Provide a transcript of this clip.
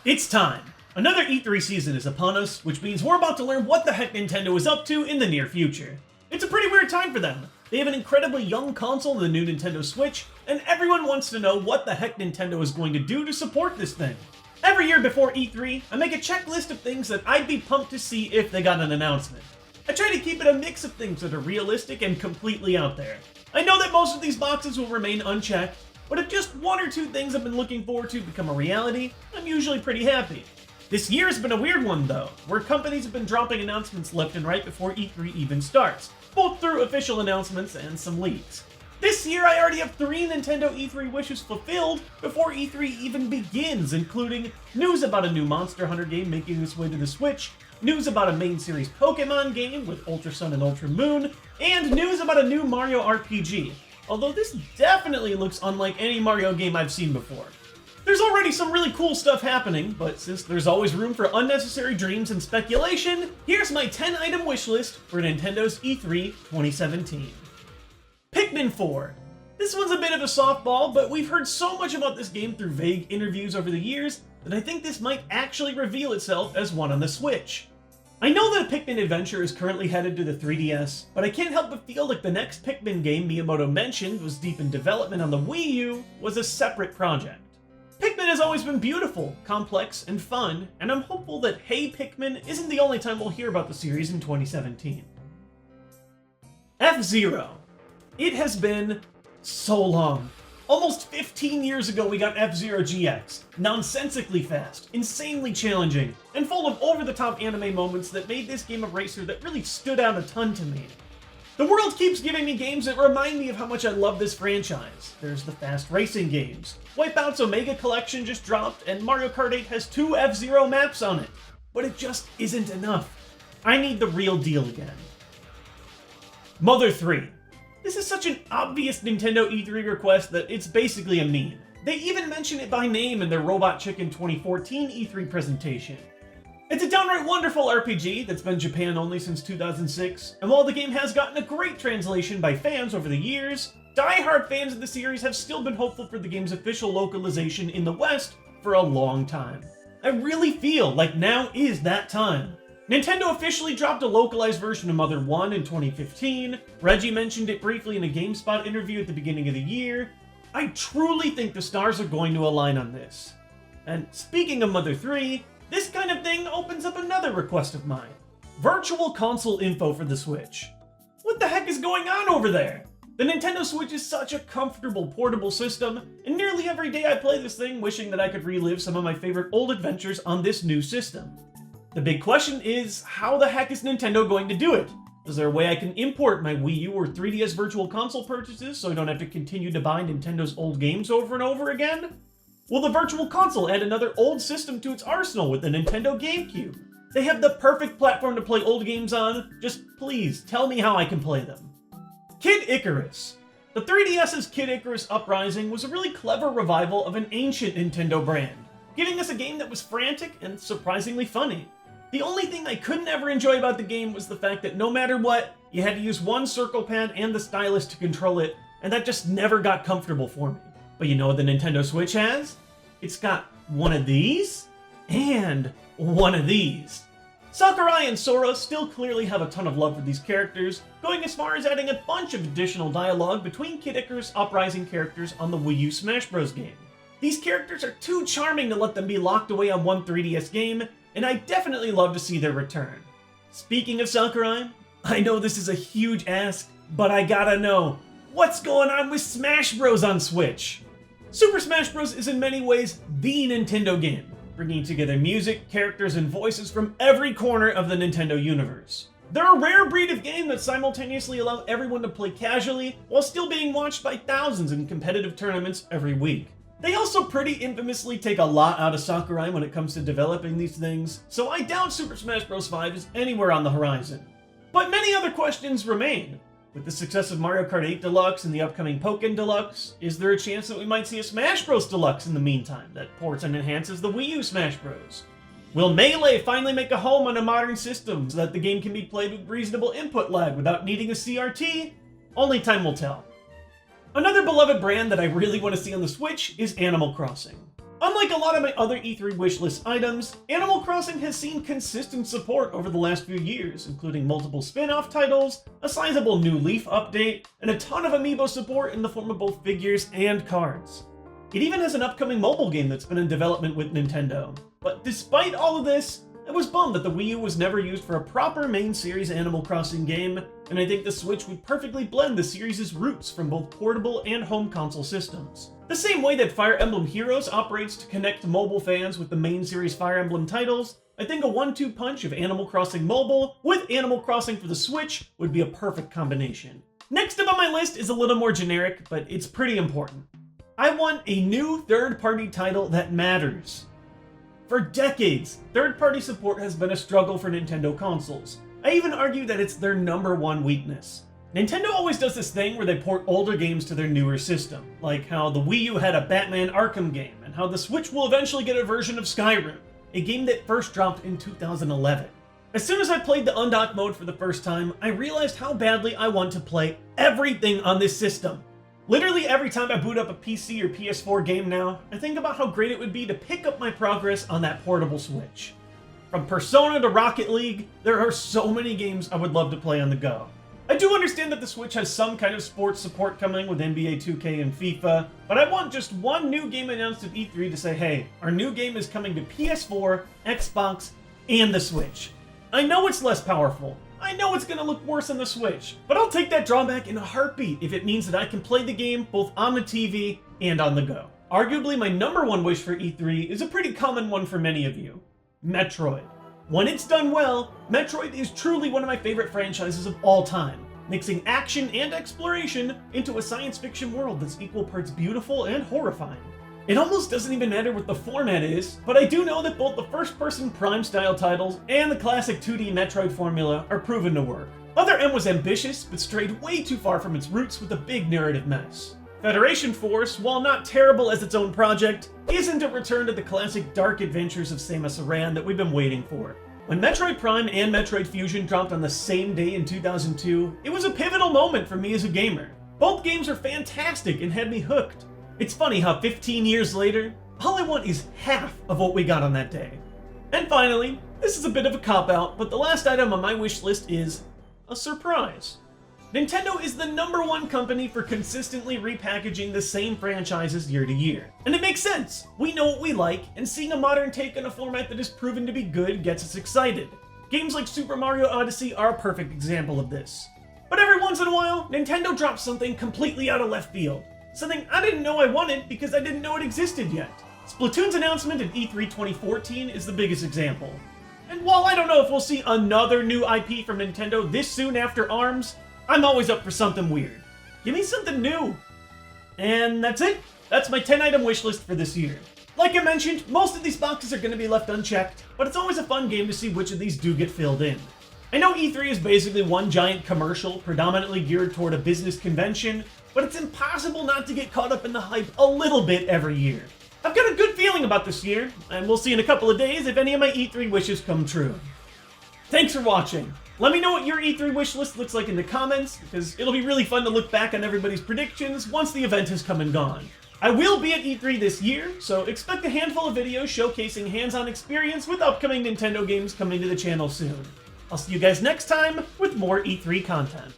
It's time! Another E3 season is upon us, which means we're about to learn what the heck Nintendo is up to in the near future. It's a pretty weird time for them. They have an incredibly young console, the new Nintendo Switch, and everyone wants to know what the heck Nintendo is going to do to support this thing. Every year before E3, I make a checklist of things that I'd be pumped to see if they got an announcement. I try to keep it a mix of things that are realistic and completely out there. I know that most of these boxes will remain unchecked, but if just one or two things I've been looking forward to become a reality, I'm usually pretty happy. This year's been a weird one though, where companies have been dropping announcements left and right before E3 even starts, both through official announcements and some leaks. This year I already have 3 Nintendo E3 wishes fulfilled before E3 even begins, including news about a new Monster Hunter game making its way to the Switch, news about a main series Pokemon game with Ultra Sun and Ultra Moon, and news about a new Mario RPG. Although this definitely looks unlike any Mario game I've seen before. There's already some really cool stuff happening, but since there's always room for unnecessary dreams and speculation, here's my 10-item wish list for Nintendo's E3 2017. Pikmin 4. This one's a bit of a softball, but we've heard so much about this game through vague interviews over the years that I think this might actually reveal itself as one on the Switch. I know that a Pikmin adventure is currently headed to the 3DS, but I can't help but feel like the next Pikmin game Miyamoto mentioned was deep in development on the Wii U was a separate project. Pikmin has always been beautiful, complex, and fun, and I'm hopeful that Hey Pikmin isn't the only time we'll hear about the series in 2017. FZero. It has been so long. Almost 15 years ago we got FZero GX, nonsensically fast, insanely challenging, and full of over-the-top anime moments that made this game a racer that really stood out a ton to me. The world keeps giving me games that remind me of how much I love this franchise. There's the fast racing games. Wipeout's Omega Collection just dropped, and Mario Kart 8 has 2 F-Zero maps on it. But it just isn't enough. I need the real deal again. Mother 3. This is such an obvious Nintendo E3 request that it's basically a meme. They even mention it by name in their Robot Chicken 2014 E3 presentation. It's a downright wonderful RPG that's been Japan only since 2006, and while the game has gotten a great translation by fans over the years, die-hard fans of the series have still been hopeful for the game's official localization in the West for a long time. I really feel like now is that time. Nintendo officially dropped a localized version of Mother 1 in 2015, Reggie mentioned it briefly in a GameSpot interview at the beginning of the year. I truly think the stars are going to align on this. And speaking of Mother 3, this kind of thing opens up another request of mine. Virtual console info for the Switch. What the heck is going on over there? The Nintendo Switch is such a comfortable portable system, and nearly every day I play this thing wishing that I could relive some of my favorite old adventures on this new system. The big question is, how the heck is Nintendo going to do it? Is there a way I can import my Wii U or 3DS Virtual Console purchases so I don't have to continue to buy Nintendo's old games over and over again? Will the Virtual Console add another old system to its arsenal with the Nintendo GameCube? They have the perfect platform to play old games on, just please tell me how I can play them. Kid Icarus. The 3DS's Kid Icarus Uprising was a really clever revival of an ancient Nintendo brand, giving us a game that was frantic and surprisingly funny. The only thing I couldn't ever enjoy about the game was the fact that no matter what, you had to use one circle pad and the stylus to control it, and that just never got comfortable for me. But you know what the Nintendo Switch has? It's got one of these, and one of these. Sakurai and Sora still clearly have a ton of love for these characters, going as far as adding a bunch of additional dialogue between Kid Icarus Uprising characters on the Wii U Smash Bros. Game. These characters are too charming to let them be locked away on one 3DS game, and I definitely love to see their return. Speaking of Sakurai, I know this is a huge ask, but I gotta know, what's going on with Smash Bros. On Switch? Super Smash Bros. Is in many ways the Nintendo game, bringing together music, characters, and voices from every corner of the Nintendo universe. They're a rare breed of game that simultaneously allow everyone to play casually while still being watched by thousands in competitive tournaments every week. They also pretty infamously take a lot out of Sakurai when it comes to developing these things, so I doubt Super Smash Bros. 5 is anywhere on the horizon. But many other questions remain. With the success of Mario Kart 8 Deluxe and the upcoming Pokken Deluxe, is there a chance that we might see a Smash Bros. Deluxe in the meantime that ports and enhances the Wii U Smash Bros? Will Melee finally make a home on a modern system so that the game can be played with reasonable input lag without needing a CRT? Only time will tell. Another beloved brand that I really want to see on the Switch is Animal Crossing. Unlike a lot of my other E3 wishlist items, Animal Crossing has seen consistent support over the last few years, including multiple spin-off titles, a sizable new Leaf update, and a ton of amiibo support in the form of both figures and cards. It even has an upcoming mobile game that's been in development with Nintendo. But despite all of this, I was bummed that the Wii U was never used for a proper main series Animal Crossing game, and I think the Switch would perfectly blend the series' roots from both portable and home console systems. The same way that Fire Emblem Heroes operates to connect mobile fans with the main series Fire Emblem titles, I think a 1-2 punch of Animal Crossing Mobile with Animal Crossing for the Switch would be a perfect combination. Next up on my list is a little more generic, but it's pretty important. I want a new third-party title that matters. For decades, third-party support has been a struggle for Nintendo consoles. I even argue that it's their #1 weakness. Nintendo always does this thing where they port older games to their newer system, like how the Wii U had a Batman Arkham game, and how the Switch will eventually get a version of Skyrim, a game that first dropped in 2011. As soon as I played the undock mode for the first time, I realized how badly I want to play everything on this system. Literally every time I boot up a PC or PS4 game now, I think about how great it would be to pick up my progress on that portable Switch. From Persona to Rocket League, there are so many games I would love to play on the go. I do understand that the Switch has some kind of sports support coming with NBA 2K and FIFA, but I want just one new game announced at E3 to say, hey, our new game is coming to PS4, Xbox, and the Switch. I know it's less powerful. I know it's gonna look worse on the Switch, but I'll take that drawback in a heartbeat if it means that I can play the game both on the TV and on the go. Arguably, my #1 wish for E3 is a pretty common one for many of you. Metroid. When it's done well, Metroid is truly one of my favorite franchises of all time, mixing action and exploration into a science fiction world that's equal parts beautiful and horrifying. It almost doesn't even matter what the format is, but I do know that both the first-person Prime-style titles and the classic 2D Metroid formula are proven to work. Other M was ambitious, but strayed way too far from its roots with a big narrative mess. Federation Force, while not terrible as its own project, isn't a return to the classic dark adventures of Samus Aran that we've been waiting for. When Metroid Prime and Metroid Fusion dropped on the same day in 2002, it was a pivotal moment for me as a gamer. Both games are fantastic and had me hooked. It's funny how 15 years later, all I want is half of what we got on that day. And finally, this is a bit of a cop-out, but the last item on my wish list is a surprise. Nintendo is the #1 company for consistently repackaging the same franchises year to year. And it makes sense. We know what we like, and seeing a modern take on a format that has proven to be good gets us excited. Games like Super Mario Odyssey are a perfect example of this. But every once in a while, Nintendo drops something completely out of left field. Something I didn't know I wanted because I didn't know it existed yet. Splatoon's announcement at E3 2014 is the biggest example. And while I don't know if we'll see another new IP from Nintendo this soon after ARMS, I'm always up for something weird. Give me something new. And that's it. That's my 10-item wish list for this year. Like I mentioned, most of these boxes are going to be left unchecked, but it's always a fun game to see which of these do get filled in. I know E3 is basically one giant commercial, predominantly geared toward a business convention, but it's impossible not to get caught up in the hype a little bit every year. I've got a good feeling about this year, and we'll see in a couple of days if any of my E3 wishes come true. Thanks for watching. Let me know what your E3 wish list looks like in the comments, because it'll be really fun to look back on everybody's predictions once the event has come and gone. I will be at E3 this year, so expect a handful of videos showcasing hands-on experience with upcoming Nintendo games coming to the channel soon. I'll see you guys next time with more E3 content.